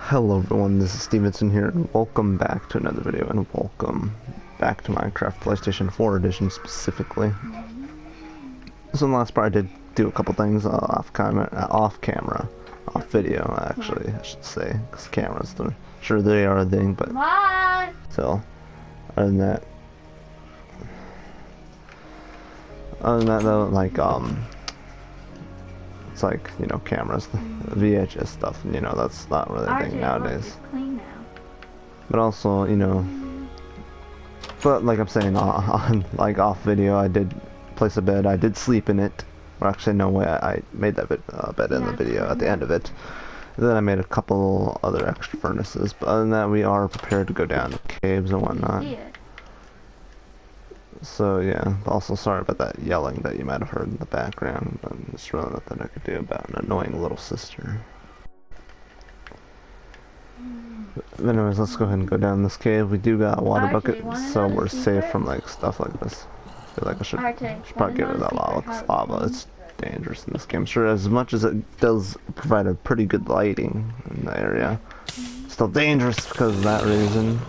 Hello everyone, this is Stevenson here, and welcome back to another video, and welcome back to Minecraft PlayStation 4 edition specifically. So in the last part I did do a couple things off video actually, I should say, because cameras, sure they are a thing, but still, other than that though, like, it's like, you know, cameras, VHS stuff, you know, that's not really a thing nowadays. But also, you know, but like I'm saying, on like off video, I did place a bed, I did sleep in it. Well, actually, no way, I made that bed in the video at the end of it. And then I made a couple other extra furnaces, but other than that, we are prepared to go down to caves and whatnot. So yeah, also sorry about that yelling that you might have heard in the background, but there's really nothing I could do about an annoying little sister. But anyways, let's go ahead and go down this cave. We do got a water bucket, so we're safe from like stuff like this. I feel like I should probably get rid of that lava, because lava is dangerous in this game. Sure, as much as it does provide a pretty good lighting in the area, it's still dangerous because of that reason.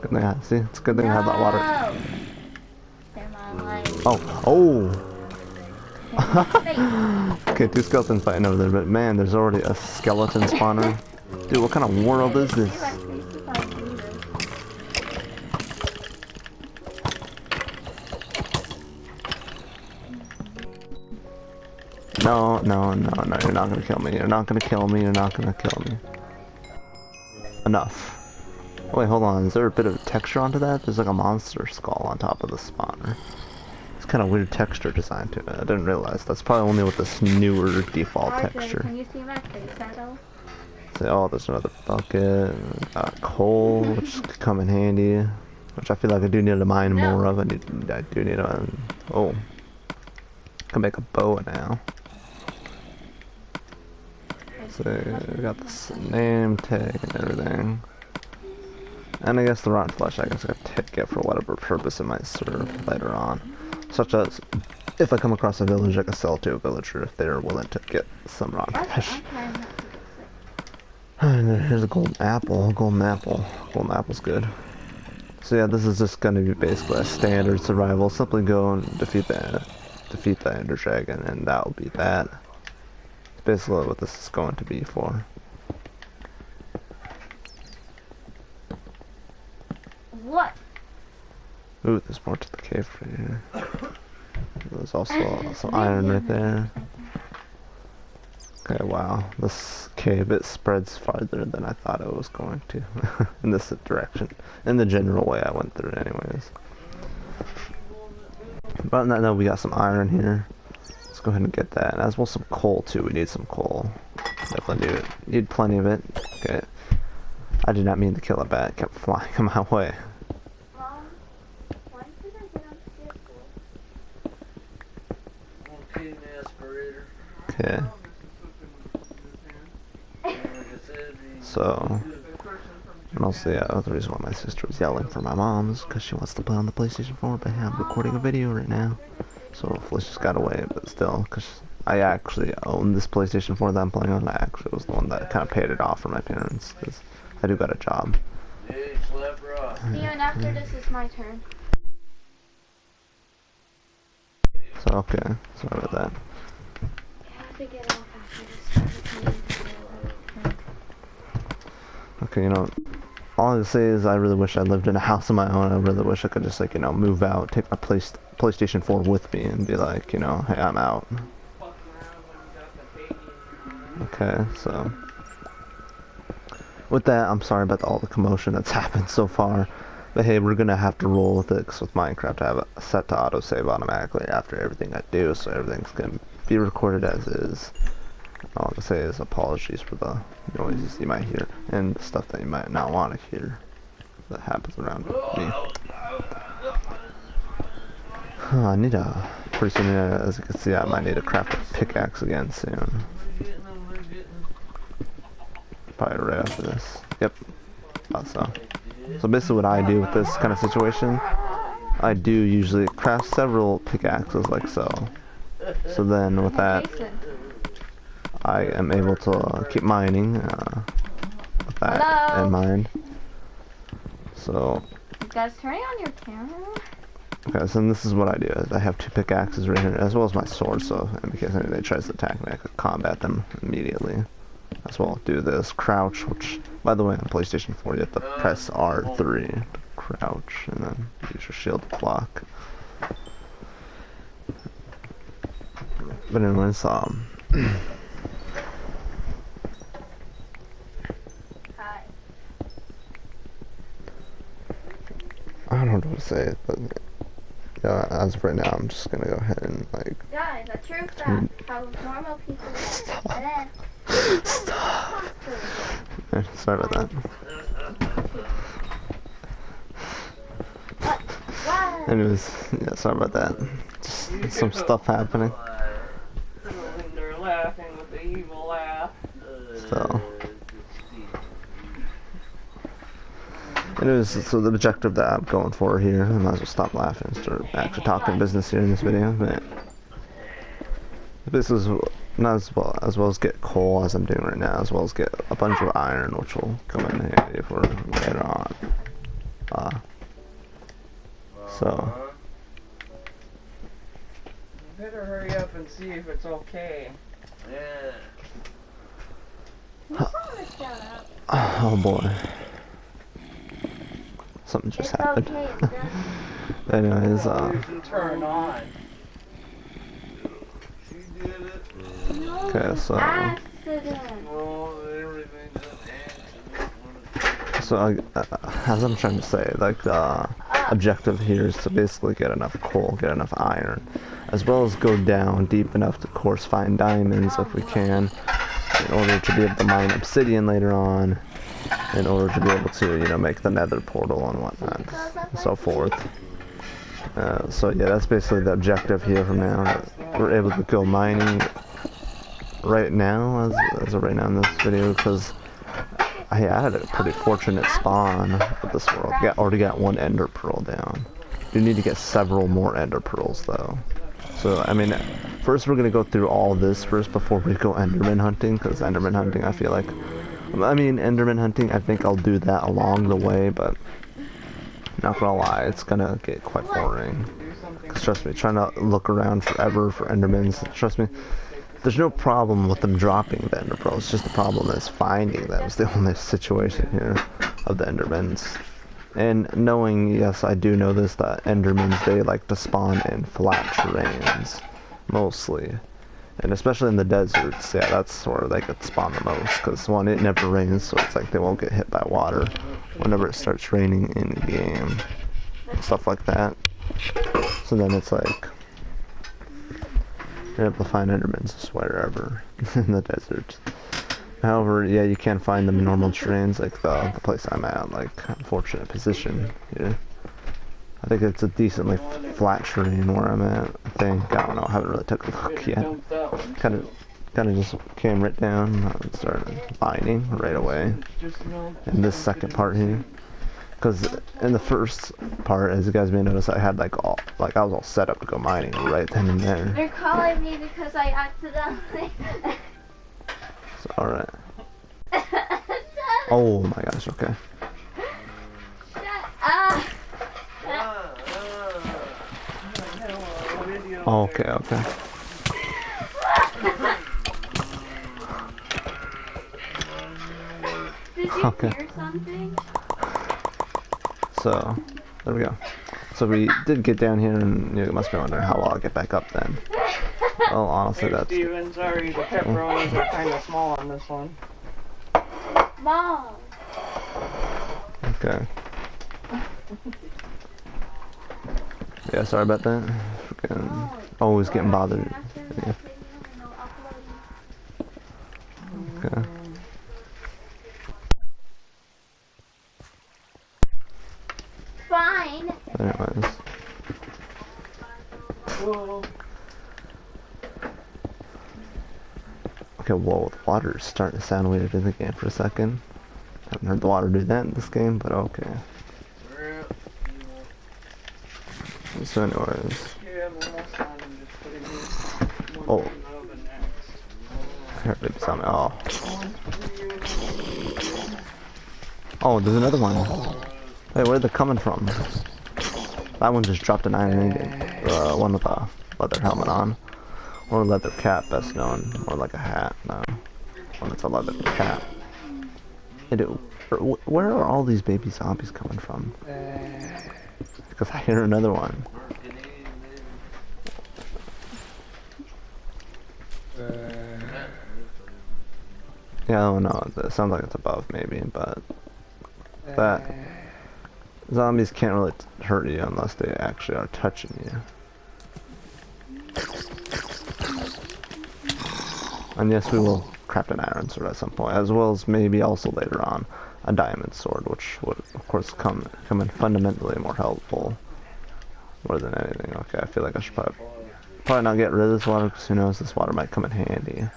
Good thing see, it's a good thing I have that water. Oh! Okay, two skeletons fighting over there, but man, there's already a skeleton spawner. Dude, what kind of world is this? No, you're not gonna kill me. You're not gonna kill me. You're not gonna kill me. Enough. Oh, wait, hold on. Is there a bit of texture onto that? There's like a monster skull on top of the spawner. It's kind of weird texture design to it. I didn't realize. That's probably only with this newer default texture. Can you see my face shadow? So, oh, there's another bucket. Coal, which could come in handy. Which I feel like I do need to mine more of. I do need to. Oh, I can make a bow now. So we got this name tag and everything. And I guess the rotten flesh, I guess I could take it for whatever purpose it might serve later on. Such as, if I come across a village, I can sell it to a villager if they're willing to get some rotten flesh. And then here's a golden apple. Golden apple's good. So yeah, this is just going to be basically a standard survival. Simply go and defeat the ender dragon, and that'll be that. It's basically what this is going to be for. What? Ooh, there's more to the cave right here. There's also some iron right there. Okay, wow. This cave, it spreads farther than I thought it was going to. In this direction. In the general way I went through it anyways. But other than that, we got some iron here. Let's go ahead and get that. As well some coal too. We need some coal. Definitely need plenty of it. Okay. I did not mean to kill a bat. It kept flying my way. Okay. So, mostly the reason why my sister was yelling for my mom is because she wants to play on the PlayStation 4, but I'm recording a video right now. So hopefully she's got away, but still, because I actually own this PlayStation 4 that I'm playing on. I actually was the one that kind of paid it off for my parents, because I do got a job. Steven, after this is my turn. So, okay, sorry about that. Okay, you know, all I can say is I really wish I lived in a house of my own. I really wish I could just, like, you know, move out, take my PlayStation 4 with me and be like, you know, hey, I'm out. Okay, so with that, I'm sorry about all the commotion that's happened so far. But hey, we're gonna have to roll with it, because with Minecraft I have it set to autosave automatically after everything I do, so everything's gonna be recorded as is. All I can say is apologies for the noises you might hear, and the stuff that you might not want to hear that happens around me. I need a, pretty soon, as you can see, I might need to craft a pickaxe again soon. Probably right after this. Yep, thought so. So basically what I do with this kind of situation, I do usually craft several pickaxes like so. So then with that, I am able to keep mining that in mind. So. Guys, turn on your camera. Okay, so this is what I do. Is I have 2 pickaxes right here, as well as my sword. So in case anybody tries to attack me, I could combat them immediately. As well, do this crouch, which, by the way, on PlayStation 4, you have to press R3 to crouch, and then use your shield to block. But anyways, Hi. I don't know what to say, but as of right now, I'm just gonna go ahead and like. Guys, a true fact: how normal people live. Stop. Stop. Sorry about that. Anyways, yeah, sorry about that. Just some stuff happening. They're laughing with the evil laugh. So. Anyways, so the objective that I'm going for here, I might as well stop laughing and start actually talking business here in this video. But this is not as well as get coal as I'm doing right now, as well as get a bunch of iron, which will come in handy for later on. So. You better hurry up and see if it's okay. Yeah. Oh boy. Something just happened. Okay, Anyways, turn on. okay, so. So, as I'm trying to say, like, the objective here is to basically get enough coal, get enough iron, as well as go down deep enough to, of course, find diamonds if we can, in order to be able to mine obsidian later on, in order to be able to, you know, make the nether portal and whatnot, and so forth. So yeah, that's basically the objective here from now. We're able to go mining right now, as of right now in this video, because I had a pretty fortunate spawn with this world. Already got 1 ender pearl down. You need to get several more ender pearls though. So I mean, first we're gonna go through all this first before we go enderman hunting, because enderman hunting, I feel like, enderman hunting, I think I'll do that along the way, but not gonna lie, it's gonna get quite boring. Cause trust me, trying to look around forever for endermans, trust me, there's no problem with them dropping the ender pearls. It's just the problem is finding them. It's the only situation here of the endermans. And knowing, yes, I do know this, that endermans, they like to spawn in flat terrains, mostly. And especially in the deserts, yeah, that's where they could spawn the most. Because, one, it never rains, so it's like they won't get hit by water whenever it starts raining in the game. Stuff like that. So then it's like, you're able to find endermans just wherever in the desert. However, yeah, you can't find them in normal terrains, like the place I'm at, like, unfortunate position here. I think it's a decently flat terrain where I'm at, I think. I don't know, I haven't really took a look yet. Kind of just came right down and started mining right away in this second part here. Because in the first part, as you guys may notice, I had I was all set up to go mining right then and there. They're calling me because I accidentally. So, alright. Oh my gosh, okay. Shut up. Oh, okay. Did you hear something? So, there we go. So we did get down here, and you must be wondering how I'll get back up then. Well, honestly, Hey, that's... Steven, sorry, the pepperonis are kind of small on this one. Mom. Okay. Yeah, sorry about that. Freaking always getting bothered. Yeah. Okay. Fine. Anyways. Whoa. Okay, whoa, the water's starting to sound weird in the game for a second. Haven't heard the water do that in this game, but okay. So anyways. Oh. I heard baby something. Oh. Oh, there's another one. Wait, where are they coming from? That one just dropped an iron ingot. One with a leather helmet on. Or a leather cap, best known. Or like a hat. No. One that's a leather cap. Hey, dude, where are all these baby zombies coming from? Because I hear another one. Yeah, I don't know. It sounds like it's above, maybe, but that zombies can't really hurt you unless they actually are touching you. And yes, we will craft an iron sword at some point, as well as maybe also later on a diamond sword, which would of course come in fundamentally more helpful, more than anything. Okay, I feel like I should probably not get rid of this water, because who knows, this water might come in handy.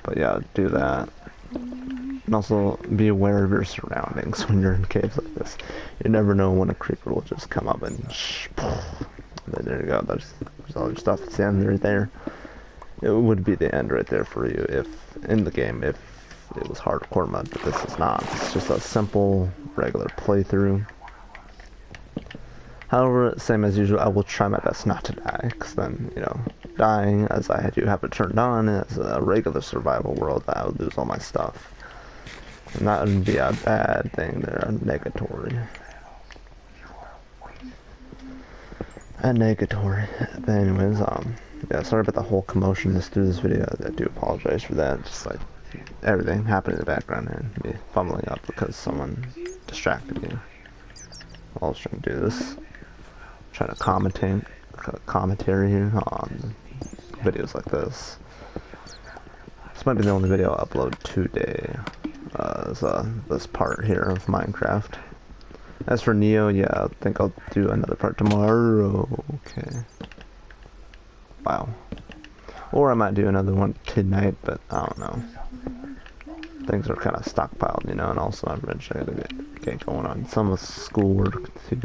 But yeah, do that. And also be aware of your surroundings when you're in caves like this. You never know when a creeper will just come up and there you go. There's all your stuff. It's the end right there. It would be the end right there for you if in the game if it was hardcore mode, but this is not. It's just a simple regular playthrough. However, same as usual, I will try my best not to die, because then, you know, dying, as I do have it turned on, as a regular survival world, I would lose all my stuff. And that would be a bad thing there, a negatory. A negatory. But anyways, yeah, sorry about the whole commotion just through this video. I do apologize for that. Just like everything happened in the background and me fumbling up because someone distracted me. I was trying to do this. Trying to commentary here on videos like this. This might be the only video I'll upload today. Is this part here of Minecraft. As for Neo, yeah, I think I'll do another part tomorrow. Okay. Wow. Or I might do another one tonight, but I don't know. Things are kind of stockpiled, you know, and also I'm eventually gonna get going on some of the schoolwork too.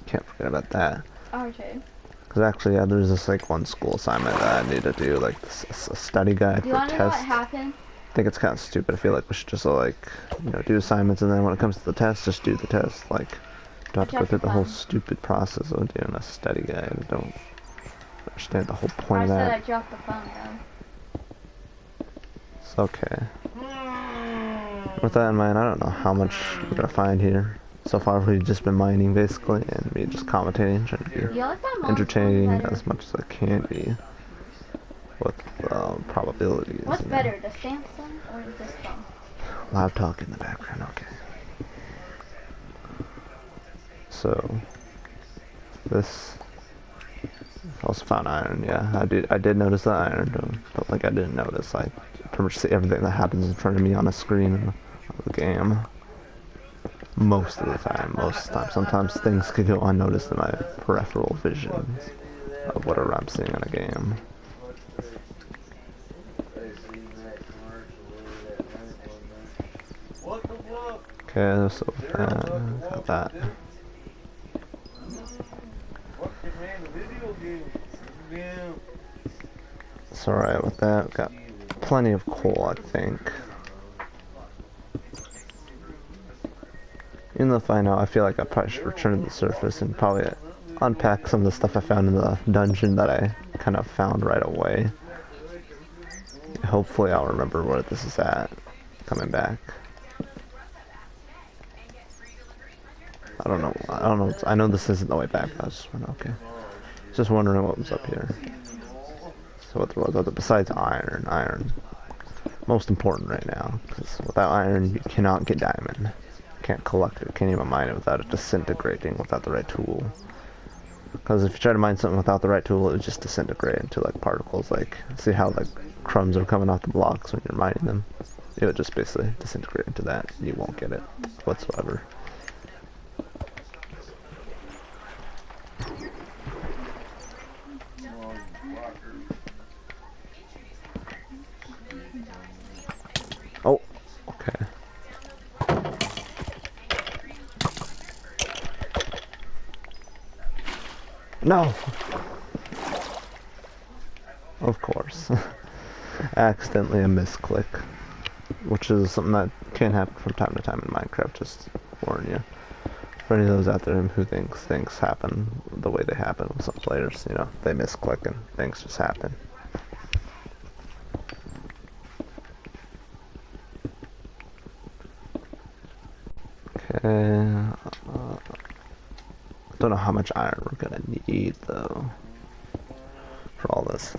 Can't forget about that. RJ. Because actually, yeah, there's this like one school assignment that I need to do, like a study guide for a test. Do you want to know what happened? I think it's kind of stupid. I feel like we should just like, you know, do assignments, and then when it comes to the test, just do the test. Like, you don't have to go through the whole stupid process of doing a study guide. I don't understand the whole point of that. I dropped the phone though. It's okay. With that in mind, I don't know how much we're gonna find here. So far, we've just been mining basically, and me just commentating, trying to be entertaining as much as I can be with probabilities. What's better, the Samsung or this phone? Loud talk in the background. Okay. So this also found iron. Yeah, I did notice the iron. Don't think I didn't notice. I pretty much see everything that happens in front of me on a screen of the game. Most of the time. Sometimes things could go unnoticed in my peripheral visions of whatever I'm seeing in a game. Okay, so got that. It's alright with that. Got plenty of coal, I think. Even though if I know, I feel like I probably should return to the surface and probably unpack some of the stuff I found in the dungeon that I kind of found right away. Hopefully I'll remember where this is at, coming back. I don't know, I know this isn't the way back, I just went, okay. Just wondering what was up here. So what there was other, besides iron. Most important right now, because without iron you cannot get diamond. Can't collect it, can't even mine it without it disintegrating without the right tool. Because if you try to mine something without the right tool, it would just disintegrate into like particles. Like, see how like crumbs are coming off the blocks when you're mining them? It would just basically disintegrate into that. You won't get it whatsoever. Oh, okay. No! Of course. Accidentally a misclick. which is something that can happen from time to time in Minecraft, just warn you. For any of those out there who thinks things happen the way they happen with some players, you know, they misclick and things just happen. Okay, I don't know how much iron we're gonna need though for all this.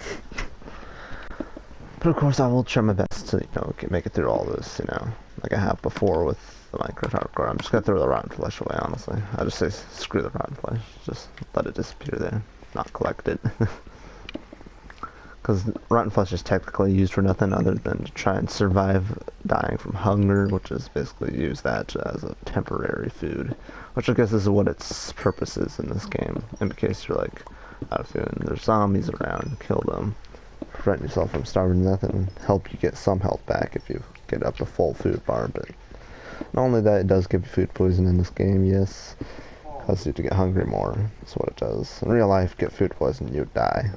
But of course I will try my best to, you know, make it through all this, you know, like I have before with the Minecraft hardcore. I'm just gonna throw the rotten flesh away, honestly. I just say screw the rotten flesh, just let it disappear there, not collect it. Because rotten flesh is technically used for nothing other than to try and survive dying from hunger, which is basically use that as a temporary food, which I guess is what its purpose is in this game, in case you're like out of food and there's zombies around, kill them, prevent yourself from starving to death, and help you get some health back if you get up a full food bar. But not only that, it does give you food poison in this game, yes, causes you to get hungry more, that's what it does. In real life, get food poison, you would die.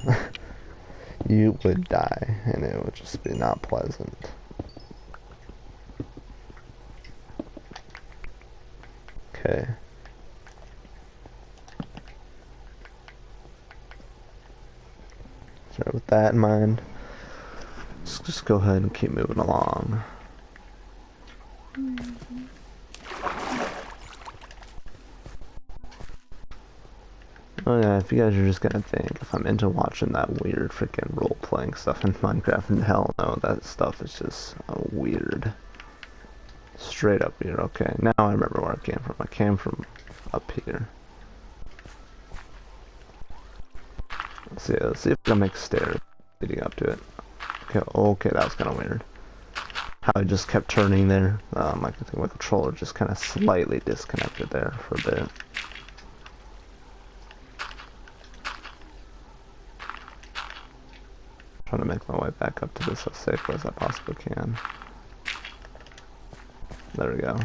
You would die, and it would just be not pleasant. Okay. So with that in mind, let's just go ahead and keep moving along. Oh yeah, if you guys are just gonna think if I'm into watching that weird freaking role-playing stuff in Minecraft, and hell no, that stuff is just weird. Straight up weird. Okay, now I remember where I came from. I came from up here. Let's see if I can make stairs leading up to it. Okay, that was kind of weird. How I just kept turning there. I think my controller just kind of slightly disconnected there for a bit. Trying to make my way back up to this as safely as I possibly can. There we go.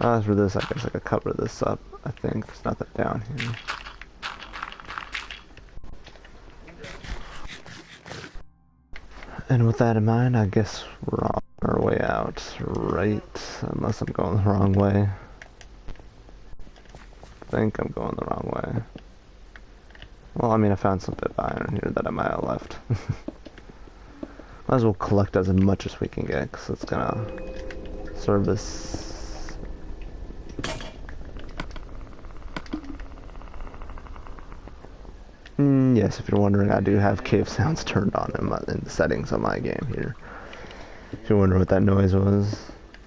As for this, I guess I could cover this up. I think there's nothing down here. And with that in mind, I guess we're on our way out, right? Unless I'm going the wrong way. I think I'm going the wrong way. Well, I mean, I found some bit of iron here that I might have left. Might as well collect as much as we can get, because it's gonna serve us. Yes, if you're wondering, I do have cave sounds turned on in the settings on my game here. If you're wondering what that noise was,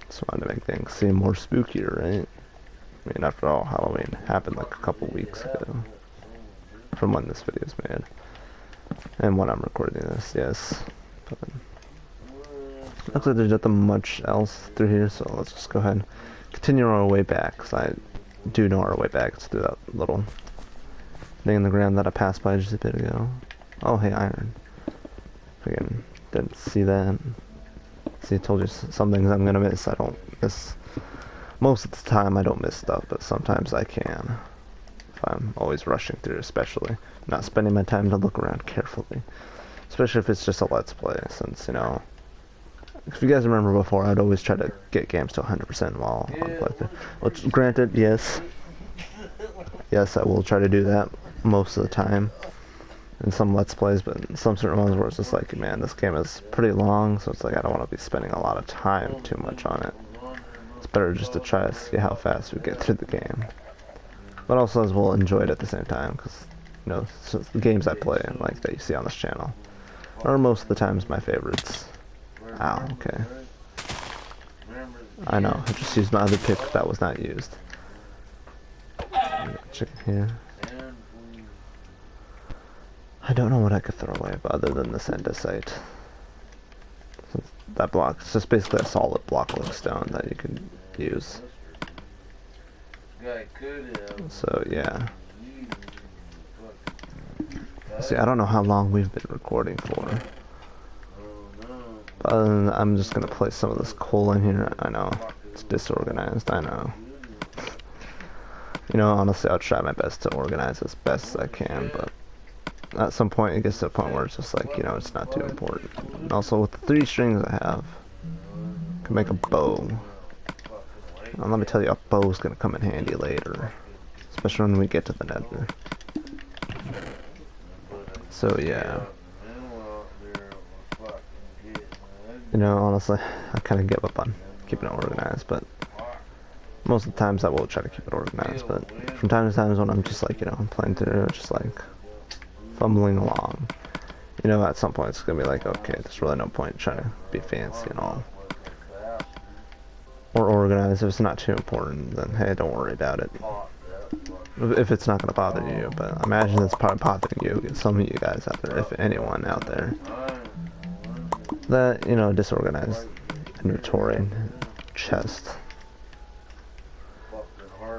just wanted to make things seem more spookier, right? I mean, after all, Halloween happened like a couple weeks ago. From when this video is made. And when I'm recording this, yes. But looks like there's nothing much else through here, so let's just go ahead and continue our way back, because I do know our way back. It's through that little thing in the ground that I passed by just a bit ago. Oh, hey, iron. Freaking didn't see that. See, I told you some things I'm gonna miss. I don't miss. Most of the time I don't miss stuff, but sometimes I can. If I'm always rushing through, especially. Not spending my time to look around carefully. Especially if it's just a let's play, since, you know, if you guys remember before, I'd always try to get games to 100% while on playthrough. Which, granted, yes. Yes, I will try to do that most of the time in some let's plays, but in some certain ones where it's just like, man, this game is pretty long, so it's like I don't want to be spending a lot of time too much on it. It's better just to try to see how fast we get through the game. But also as well enjoy it at the same time, because, you know, so the games I play and like that you see on this channel are most of the times my favorites. Ow, okay. I know, I just used my other pick that was not used. Chicken here. I don't know what I could throw away other than this andesite. That block, it's just basically a solid block of stone that you can use. So yeah. See, I don't know how long we've been recording for. But I'm just gonna place some of this coal in here. I know it's disorganized. I know. You know, honestly, I'll try my best to organize as best as I can, but at some point it gets to a point where it's just like, you know, it's not too important. And also with the 3 strings I have, I can make a bow. And let me tell you, a bow's gonna come in handy later, especially when we get to the nether. So yeah. You know, honestly, I kind of give up on keeping it organized, but most of the times I will try to keep it organized, but from time to time when I'm just like, you know, I'm playing through it, just like fumbling along, you know, at some point it's gonna be like, okay, there's really no point trying to be fancy and all. Or organized. If it's not too important, then hey, don't worry about it. If it's not gonna bother you, but I imagine it's probably bothering you, some of you guys out there, if anyone out there, that, you know, disorganized inventory, chest.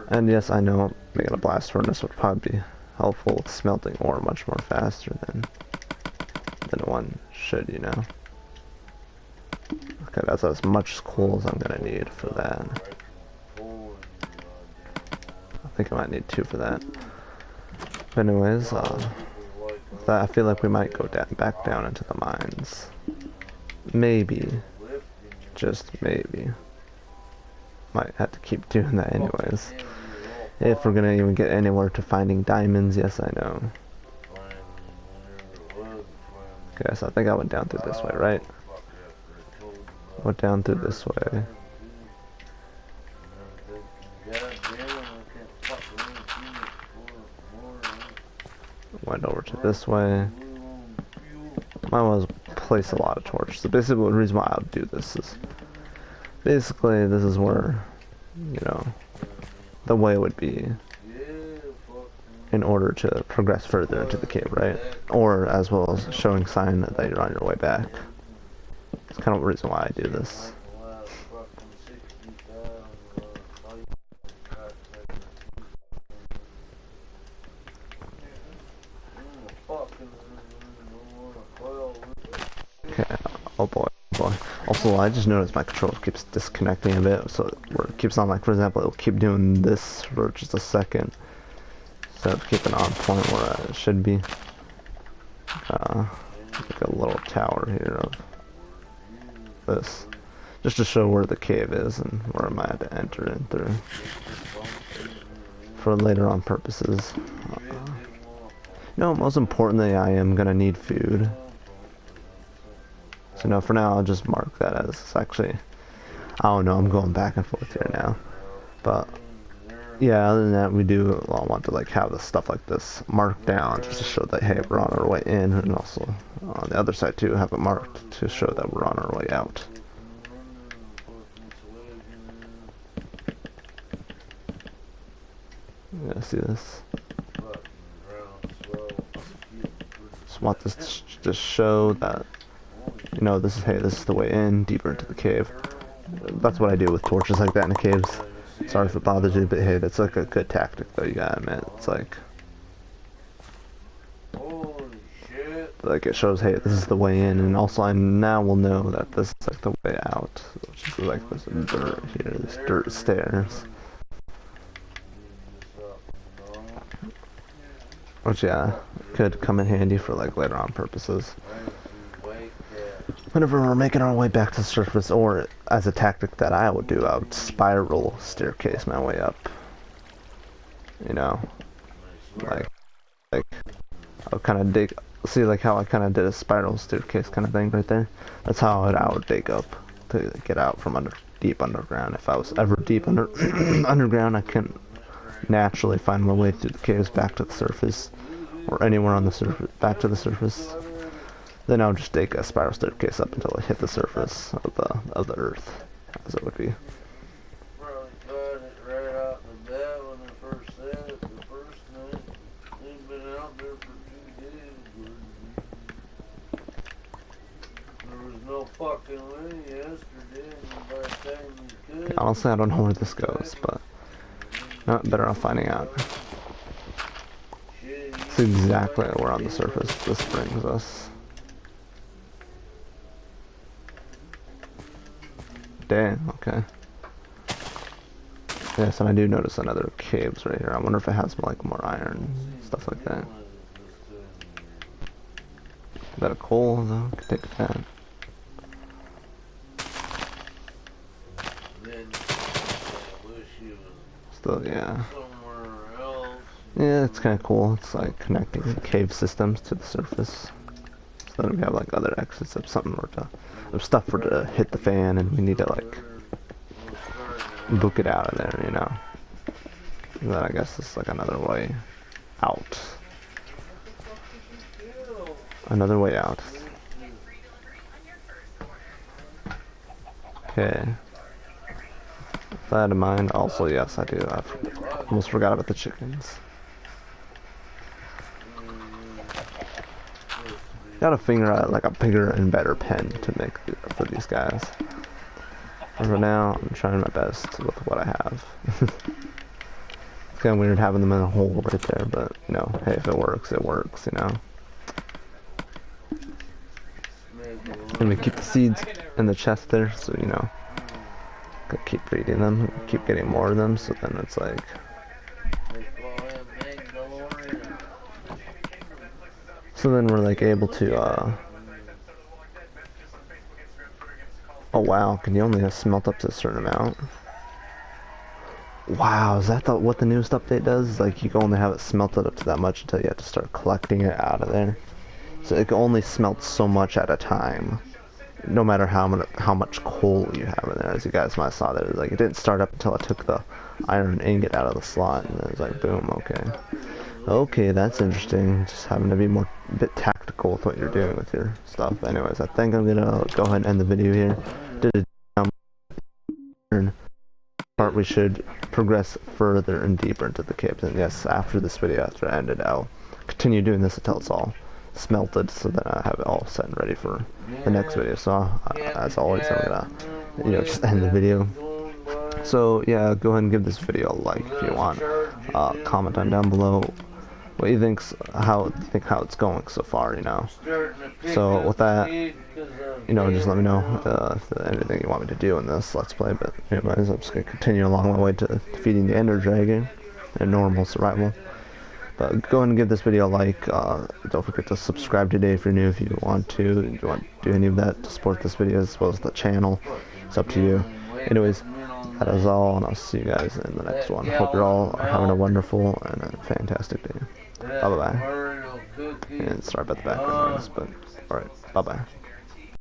And yes, I know making a blast furnace would probably be helpful with smelting ore much more faster than one should, you know. Okay, that's as much coal as I'm gonna need for that. I think I might need 2 for that. But anyways, I feel like we might go back down into the mines. Maybe. Just maybe. Might have to keep doing that anyways. If we're gonna even get anywhere to finding diamonds, yes I know. Okay, so I think I went down through this way, right? Went down through this way. Went over to this way. Might as well place a lot of torches. So basically the reason why I'll do this is basically this is where, you know, the way would be in order to progress further into the cave, right? Or as well as showing sign that you're on your way back. It's kind of the reason why I do this. Okay, oh boy, boy. Also, I just noticed my controller keeps disconnecting a bit, so it keeps on, like, for example, it'll keep doing this for just a second. So it's keeping on point where it should be. Like a little tower here of this. Just to show where the cave is and where I might have to enter in through. For later on purposes. No, most importantly, I am gonna need food. So no, for now I'll just mark that as actually, I don't know, I'm going back and forth here now. But yeah, other than that, we do want to like have the stuff like this marked down just to show that hey, we're on our way in, and also on the other side too have it marked to show that we're on our way out. Yeah, see this? Just want this to show that, you know, this is, hey, this is the way in, deeper into the cave. That's what I do with torches like that in the caves. Sorry if it bothers you, but hey, that's like a good tactic though, you gotta admit. It's like it shows, hey, this is the way in, and also I now will know that this is like the way out, which is like this dirt here, this dirt stairs. Which, yeah, could come in handy for like later on purposes. Whenever we're making our way back to the surface, or as a tactic that I would do, I would spiral staircase my way up. You know, like I would kind of dig. See, like how I kind of did a spiral staircase kind of thing right there. That's how I would dig up to get out from deep underground. If I was ever deep underground, I couldn't naturally find my way through the caves back to the surface, or anywhere on the surface back to the surface. Then I would just take a spiral staircase up until I hit the surface of the earth, as it would be. Honestly, I don't know where this goes, but not better off finding out. It's exactly where on the surface this brings us. Dang, okay. Yes, and I do notice another caves right here. I wonder if it has like more iron, stuff like that. Got a coal though, could take that. Still, yeah. Yeah, it's kind of cool. It's like connecting cave systems to the surface. So then we have like other exits if something were to, if stuff were to hit the fan and we need to like book it out of there, you know. And then I guess it's like another way out. Another way out. Okay. With that in mind, also yes, I do. I almost forgot about the chickens. Gotta figure out like a bigger and better pen to make for these guys. For now, I'm trying my best with what I have. It's kind of weird having them in a hole right there, but you know, hey, if it works, you know. And we keep the seeds in the chest there, so you know, keep breeding them, keep getting more of them, so then it's like. So then we're like able to, oh wow, can you only smelt up to a certain amount? Wow, is that what the newest update does? Like you can only have it smelted up to that much until you have to start collecting it out of there. So it can only smelt so much at a time, no matter how much coal you have in there. As you guys might have saw that, like it didn't start up until I took the iron ingot out of the slot, and it was like boom, okay. Okay, that's interesting. Just having to be a bit tactical with what you're doing with your stuff. Anyways, I think I'm gonna go ahead and end the video here. Did a part we should progress further and deeper into the caves. And yes, after this video, after I ended, I'll continue doing this until it's all smelted, so that I have it all set and ready for the next video. So as always, I'm gonna just end the video. So yeah, go ahead and give this video a like if you want. Comment down below what you think, how it's going so far, you know. So with that, you know, just let me know if there's anything you want me to do in this Let's Play. But anyways, I'm just gonna continue along my way to defeating the Ender Dragon in normal survival. But go ahead and give this video a like. Don't forget to subscribe today if you're new, if you want to. If you want to do any of that to support this video as well as the channel, it's up to you. Anyways, that is all, and I'll see you guys in the next one. Hope you're all having a wonderful and a fantastic day. Bye bye. And sorry about the background noise, but alright, bye bye.